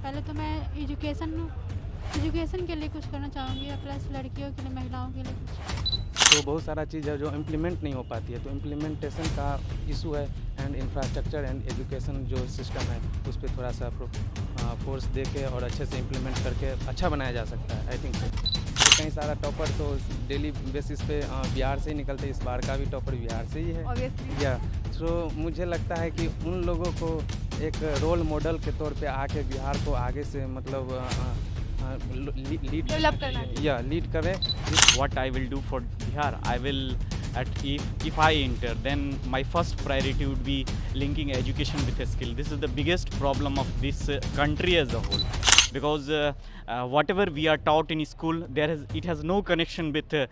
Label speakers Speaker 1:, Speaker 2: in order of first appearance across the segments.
Speaker 1: पहले तो मैं एजुकेशन के लिए कुछ करना चाहूँगी, प्लस लड़कियों के लिए, महिलाओं के लिए कुछ।
Speaker 2: तो बहुत सारा चीज़ है जो इम्प्लीमेंट नहीं हो पाती है, तो इम्प्लीमेंटेशन का इशू है। एंड इंफ्रास्ट्रक्चर एंड एजुकेशन जो सिस्टम है उस पर थोड़ा सा फोर्स दे के और अच्छे से इम्प्लीमेंट करके अच्छा बनाया जा सकता है, आई थिंक सो। तो कई सारा टॉपर तो डेली बेसिस पे बिहार से ही निकलते हैं, इस बार का भी टॉपर बिहार से ही है
Speaker 3: ऑब्वियसली।
Speaker 2: या। तो मुझे लगता है कि उन लोगों को एक रोल मॉडल के तौर पे आके बिहार को आगे से मतलब लीड
Speaker 3: डेवलप करना है।
Speaker 2: या लीड करें।
Speaker 4: What I will do for Bihar, I will if I enter, then my first priority would be linking education with a skill. This is the biggest problem of this country as a whole, because whatever we are taught in school, it has no connection with the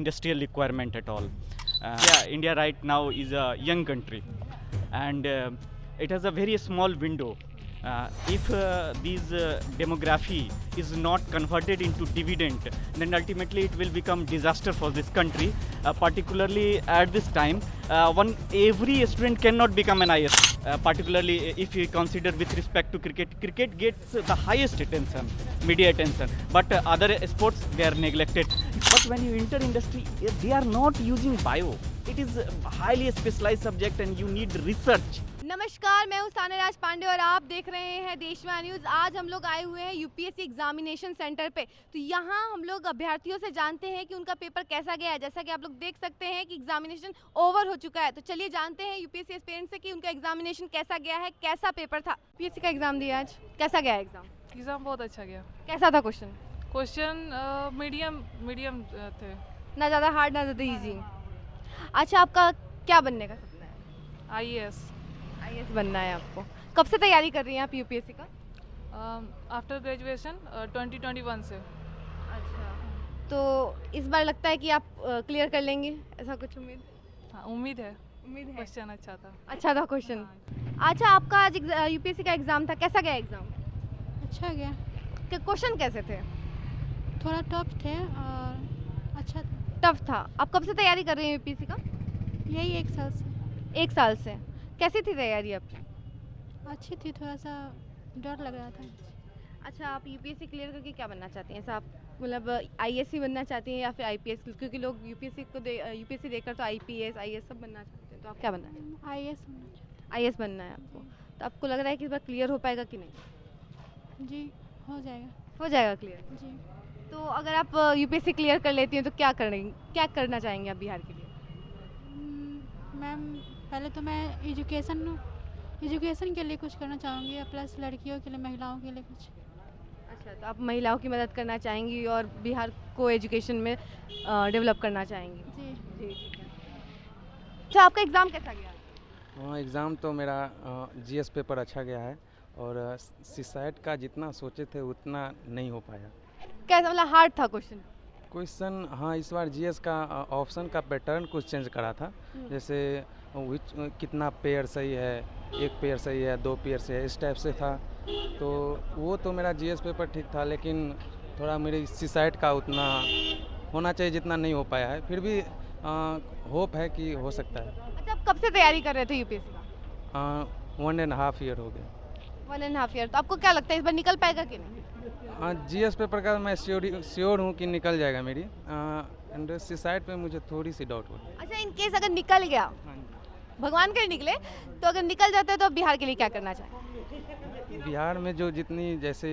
Speaker 4: industrial requirement at all. India right now is a young country, and it has a very small window. If these demography is not converted into dividend, then ultimately it will become disaster for this country, particularly at this time. Every student cannot become an IS, particularly if you consider with respect to cricket gets the highest attention, media attention, but other sports they are neglected. But when you enter industry, they are not using bio. It is a highly specialized subject and you need research.
Speaker 3: नमस्कार, मैं हूँ सानेराज पांडे और आप देख रहे हैं देशवा news. आज हम लोग आए हुए हैं यूपीएससी एग्जामिनेशन सेंटर पे। तो यहाँ हम लोग अभ्यर्थियों से जानते हैं कि उनका पेपर कैसा गया है। जैसा कि आप लोग देख सकते हैं कि एग्जामिनेशन ओवर हो चुका है, तो चलिए जानते हैं यूपीएससी एस्पिरेंट से कि उनका एग्जामिनेशन कैसा गया है, कैसा पेपर था। यूपीएससी का एग्जाम दिया आज, कैसा गया एग्जाम?
Speaker 5: एग्ज़ाम बहुत अच्छा गया।
Speaker 3: कैसा था
Speaker 5: क्वेश्चन मीडियम थे,
Speaker 3: ना ज़्यादा हार्ड ना ज़्यादा ईजी। अच्छा, आपका क्या बनने का सपना है?
Speaker 5: आईएएस
Speaker 3: बनना है आपको। कब से तैयारी कर रही हैं आप यूपीएससी का?
Speaker 5: आफ्टर ग्रेजुएशन 2021 से।
Speaker 3: अच्छा, तो इस बार लगता है कि आप क्लियर कर लेंगे, ऐसा कुछ उम्मीद?
Speaker 5: हाँ, उम्मीद है।
Speaker 3: क्वेश्चन
Speaker 5: अच्छा था।
Speaker 3: क्वेश्चन अच्छा, आपका आज यूपीएससी का एग्जाम था, कैसा गया एग्जाम?
Speaker 1: अच्छा गया।
Speaker 3: क्वेश्चन कैसे थे?
Speaker 1: थोड़ा टफ थे और अच्छा था।
Speaker 3: टफ था। आप कब से तैयारी कर रही हैं यूपीएससी का?
Speaker 1: यही 1 साल से।
Speaker 3: 1 साल से। कैसी थी तैयारी आपकी?
Speaker 1: अच्छी थी, थोड़ा सा डर लग रहा था।
Speaker 3: अच्छा, आप यूपीएससी क्लियर करके क्या बनना चाहती हैं? ऐसा आप मतलब आईएएस बनना चाहती हैं या फिर आईपीएस? क्योंकि लोग यूपीएससी देकर तो आईपीएस आईएएस सब बनना चाहते हैं, तो आप क्या बनना चाहते हैं? आईएएस बनना है आपको। तो आपको लग रहा है कि इस बार क्लियर हो पाएगा कि नहीं?
Speaker 1: जी, हो जाएगा।
Speaker 3: हो जाएगा क्लियर
Speaker 1: जी।
Speaker 3: तो अगर आप यूपीएससी क्लियर कर लेती हैं तो क्या करना चाहेंगे आप बिहार के लिए?
Speaker 1: मैम, पहले तो मैं एजुकेशन के लिए कुछ करना चाहूँगी, प्लस लड़कियों के लिए, महिलाओं के लिए कुछ।
Speaker 3: अच्छा, तो आप महिलाओं की मदद करना चाहेंगी और बिहार को एजुकेशन में डेवलप करना चाहेंगी।
Speaker 1: जी
Speaker 3: जी, ठीक है। अच्छा, आपका एग्ज़ाम कैसा गया?
Speaker 2: हाँ, एग्ज़ाम तो मेरा जीएस पेपर अच्छा गया है और सीसाइट का जितना सोचे थे उतना नहीं हो पाया।
Speaker 3: कैसा, मतलब हार्ड था क्वेश्चन?
Speaker 2: हाँ, इस बार जीएस का ऑप्शन का पैटर्न कुछ चेंज करा था। जैसे कितना पेयर सही है, 1 पेयर सही है, 2 पेयर सही है, इस टाइप से था। तो वो तो मेरा जीएस पेपर ठीक था, लेकिन थोड़ा मेरे सीसाइट का उतना होना चाहिए जितना नहीं हो पाया है। फिर भी होप है कि हो सकता है।
Speaker 3: अच्छा, आप कब से तैयारी कर रहे थे यूपीएससी का?
Speaker 2: 1.5 ईयर हो गया।
Speaker 3: 1.5 ईयर। तो आपको क्या लगता है इस बार निकल पाएगा कि नहीं?
Speaker 2: हाँ, जीएस पेपर का मैं श्योर हूँ कि निकल जाएगा मेरी। एंड सीसाइट पे मुझे थोड़ी सी डाउट हो रही है।
Speaker 3: अच्छा, इन केस अगर निकल गया, भगवान करे निकले, तो अगर निकल जाता है तो आप बिहार के लिए क्या करना चाहेंगे?
Speaker 2: बिहार में जो जितनी जैसे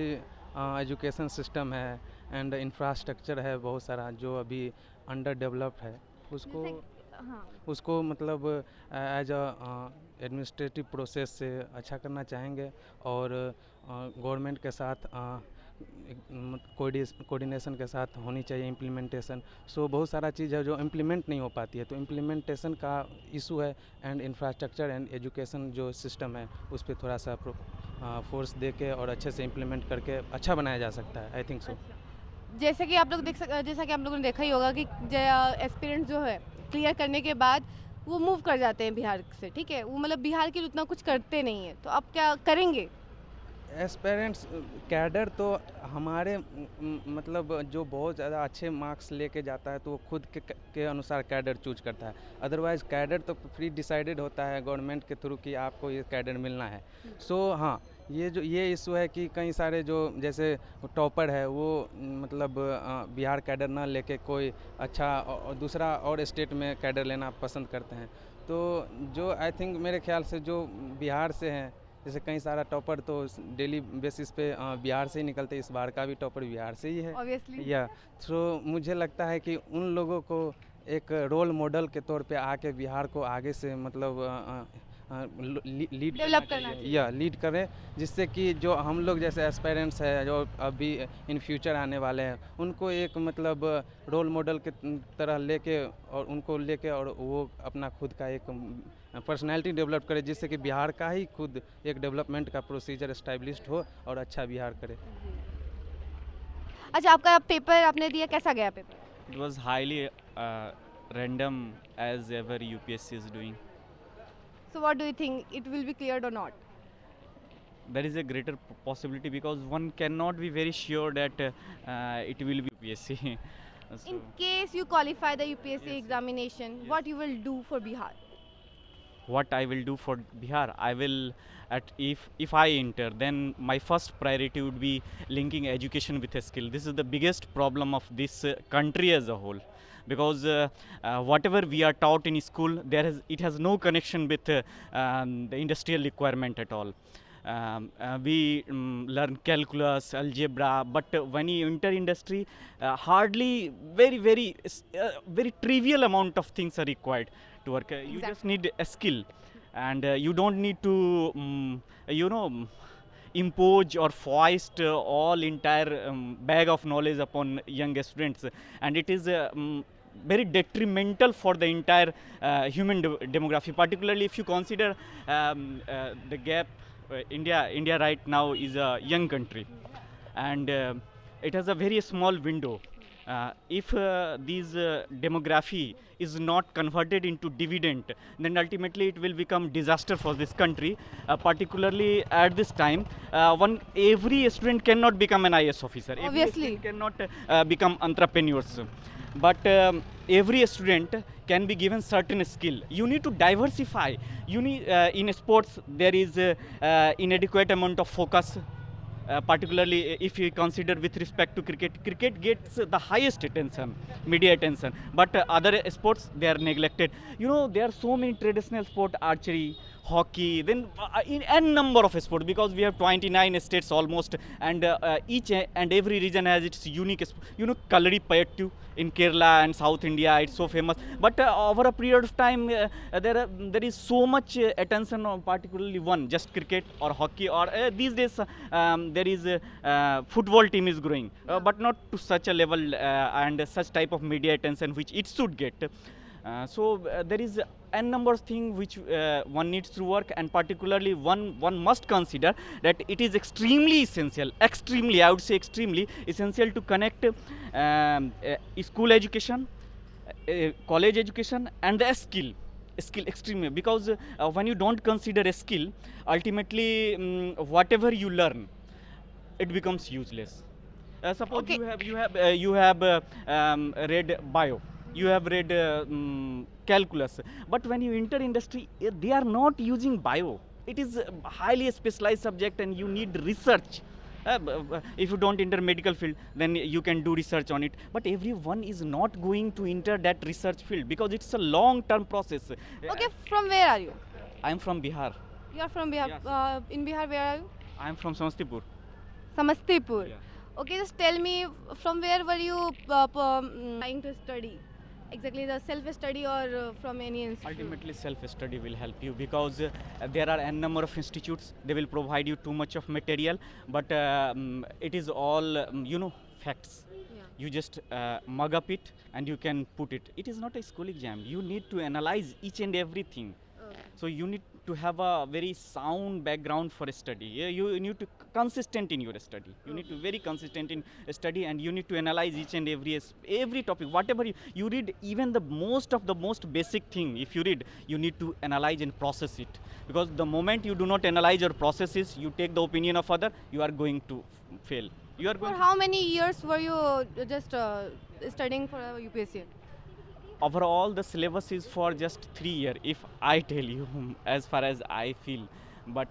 Speaker 2: एजुकेशन सिस्टम है एंड इंफ्रास्ट्रक्चर है बहुत सारा जो अभी अंडर डेवलप्ड है, उसको मतलब एज अ एडमिनिस्ट्रेटिव प्रोसेस से अच्छा करना चाहेंगे और गवर्नमेंट के साथ कोऑर्डिनेशन के साथ होनी चाहिए इम्प्लीमेंटेशन। सो बहुत सारा चीज़ है जो इम्प्लीमेंट नहीं हो पाती है, तो इम्प्लीमेंटेशन का इशू है। एंड इंफ्रास्ट्रक्चर एंड एजुकेशन जो सिस्टम है उस पर थोड़ा सा फोर्स दे के और अच्छे से इम्प्लीमेंट करके अच्छा बनाया जा सकता है, आई थिंक सो।
Speaker 3: जैसे कि आप लोग जैसा कि आप लोगों ने देखा ही होगा कि एस्पिरेंट जो है क्लियर करने के बाद वो मूव कर जाते हैं बिहार से, ठीक है? वो मतलब बिहार के लिए उतना कुछ करते नहीं है, तो आप क्या करेंगे?
Speaker 2: एस्पेरेंट्स कैडर तो हमारे मतलब जो बहुत ज़्यादा अच्छे मार्क्स लेके जाता है तो वो खुद के अनुसार कैडर चूज करता है। अदरवाइज़ कैडर तो प्री डिसाइडेड होता है गवर्नमेंट के थ्रू कि आपको ये कैडर मिलना है। सो हाँ, ये इशू है कि कई सारे जो जैसे टॉपर है वो मतलब बिहार कैडर ना लेके कोई अच्छा और दूसरा और स्टेट में कैडर लेना पसंद करते हैं। तो जो आई थिंक मेरे ख्याल से जो बिहार से हैं, जैसे कई सारा टॉपर तो डेली बेसिस पे बिहार से ही निकलते, इस बार का भी टॉपर बिहार से ही है।
Speaker 3: ऑब्वियसली
Speaker 2: या तो मुझे लगता है कि उन लोगों को एक रोल मॉडल के तौर पे आके बिहार को आगे से मतलब लीड
Speaker 3: डेवलप करना चाहिए।
Speaker 2: या लीड करें, जिससे कि जो हम लोग जैसे एस्पायरेंट्स है जो अभी इन फ्यूचर आने वाले हैं उनको एक मतलब रोल मॉडल के तरह लेके और उनको लेके और वो अपना खुद का एक पर्सनैलिटी डेवलप करे, जिससे कि बिहार का ही खुद एक डेवलपमेंट का प्रोसीजर एस्टैब्लिश्ड हो और अच्छा बिहार करे।
Speaker 3: अच्छा, आपका पेपर आपने दिया, कैसा गया paper?
Speaker 4: It was highly random as ever UPSC is doing.
Speaker 3: So what do you think, it will be cleared or not?
Speaker 4: There is a greater possibility because one cannot be very sure that it will be UPSC. So
Speaker 3: In case you qualify the UPSC
Speaker 4: Yes.
Speaker 3: examination,
Speaker 4: Yes.
Speaker 3: what you will do for Bihar?
Speaker 4: what I will do for Bihar, I will if I enter, then my first priority would be linking education with a skill. This is the biggest problem of this country as a whole, because whatever we are taught in school, it has no connection with the industrial requirement at all. We learn calculus, algebra, but when you enter industry, hardly very trivial amount of things are required to work. You
Speaker 3: Exactly.
Speaker 4: just need a skill, and you don't need to you know impose or foist all entire bag of knowledge upon young students, and it is very detrimental for the entire human demography, particularly if you consider the gap. India right now is a young country, and it has a very small window. If these demography is not converted into dividend, then ultimately it will become disaster for this country, particularly at this time. Every student cannot become an IS officer. Every
Speaker 3: Obviously.
Speaker 4: student cannot become entrepreneurs, but every student can be given certain skill. You need to diversify. You need in sports there is inadequate amount of focus. Particularly if you consider with respect to cricket gets the highest attention, media attention, but other sports they are neglected. There are so many traditional sport, archery, hockey, then in n number of sports, because we have 29 states almost, and each and every region has its unique Kalari Payattu in Kerala and South India, it's so famous, but over a period of time there is so much attention on particularly one, just cricket or hockey, or these days there is football team is growing, but not to such a level and such type of media attention which it should get. So there is n number of things which one needs to work, and particularly one must consider that it is extremely essential, I would say extremely essential to connect school education, college education, and the skill extremely, because when you don't consider a skill, ultimately whatever you learn, it becomes useless. Suppose
Speaker 3: Okay.
Speaker 4: you have read bio, you have read calculus, but when you enter industry, they are not using bio. It is a highly specialized subject, and you need research. If you don't enter medical field, then you can do research on it, but everyone is not going to enter that research field because it's a long term process.
Speaker 3: Okay, from where are you?
Speaker 4: I am from Bihar.
Speaker 3: You are from Bihar.
Speaker 4: Yes.
Speaker 3: In Bihar, where are you?
Speaker 4: I am from Samastipur.
Speaker 3: Samastipur.
Speaker 4: Yeah.
Speaker 3: Okay, just tell me, from where were you trying to study? Exactly, the self-study or from any institute?
Speaker 4: Ultimately, self-study will help you, because there are n number of institutes. They will provide you too much of material, but it is all facts.
Speaker 3: Yeah.
Speaker 4: You just mug up it and you can put it. It is not a school exam. You need to analyze each and everything.
Speaker 3: Okay.
Speaker 4: So you need to have a very sound background for study. You need to consistent in your study. You need to very consistent in study, and you need to analyze each and every topic. Whatever you read, even the most basic thing, if you read, you need to analyze and process it. Because the moment you do not analyze or process it, you take the opinion of other, you are going to fail. You are
Speaker 3: For
Speaker 4: going
Speaker 3: how many years were you just studying for UPSC?
Speaker 4: Overall, the syllabus is for just 3 years, if I tell you, as far as I feel. But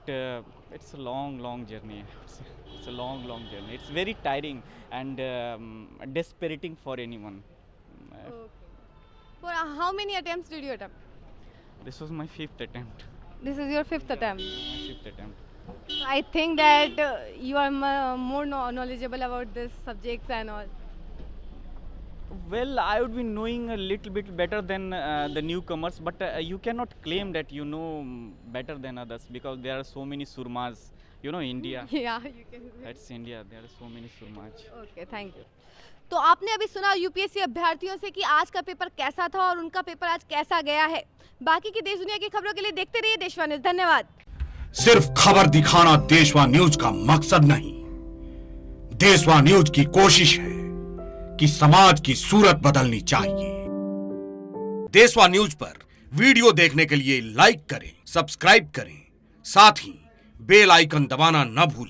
Speaker 4: It's a long journey. It's a long journey. It's very tiring and desperating for anyone.
Speaker 3: For how many attempts did you attempt?
Speaker 4: This was my 5th attempt.
Speaker 3: This is your 5th attempt.
Speaker 4: My 5th attempt.
Speaker 3: I think that you are more knowledgeable about this subjects and all.
Speaker 4: Well, I would be knowing a little bit better than the newcomers, but you cannot claim that you know better than others because there are so many surmas. You know, India.
Speaker 3: Yeah, you can say.
Speaker 4: That's India. There are so many surmas.
Speaker 3: Okay, thank you. तो आपने अभी सुना UPSC अभ्यर्थियों से कि आज का paper कैसा था और उनका पेपर आज कैसा गया है। बाकी की देश दुनिया की खबरों के लिए देखते रहिए देशवा न्यूज़। धन्यवाद।
Speaker 6: सिर्फ खबर दिखाना देशवा न्यूज का मकसद नहीं, देशवा न्यूज की कोशिश है कि समाज की सूरत बदलनी चाहिए। देशवा न्यूज पर वीडियो देखने के लिए लाइक करें, सब्सक्राइब करें, साथ ही बेल आइकन दबाना न भूलें।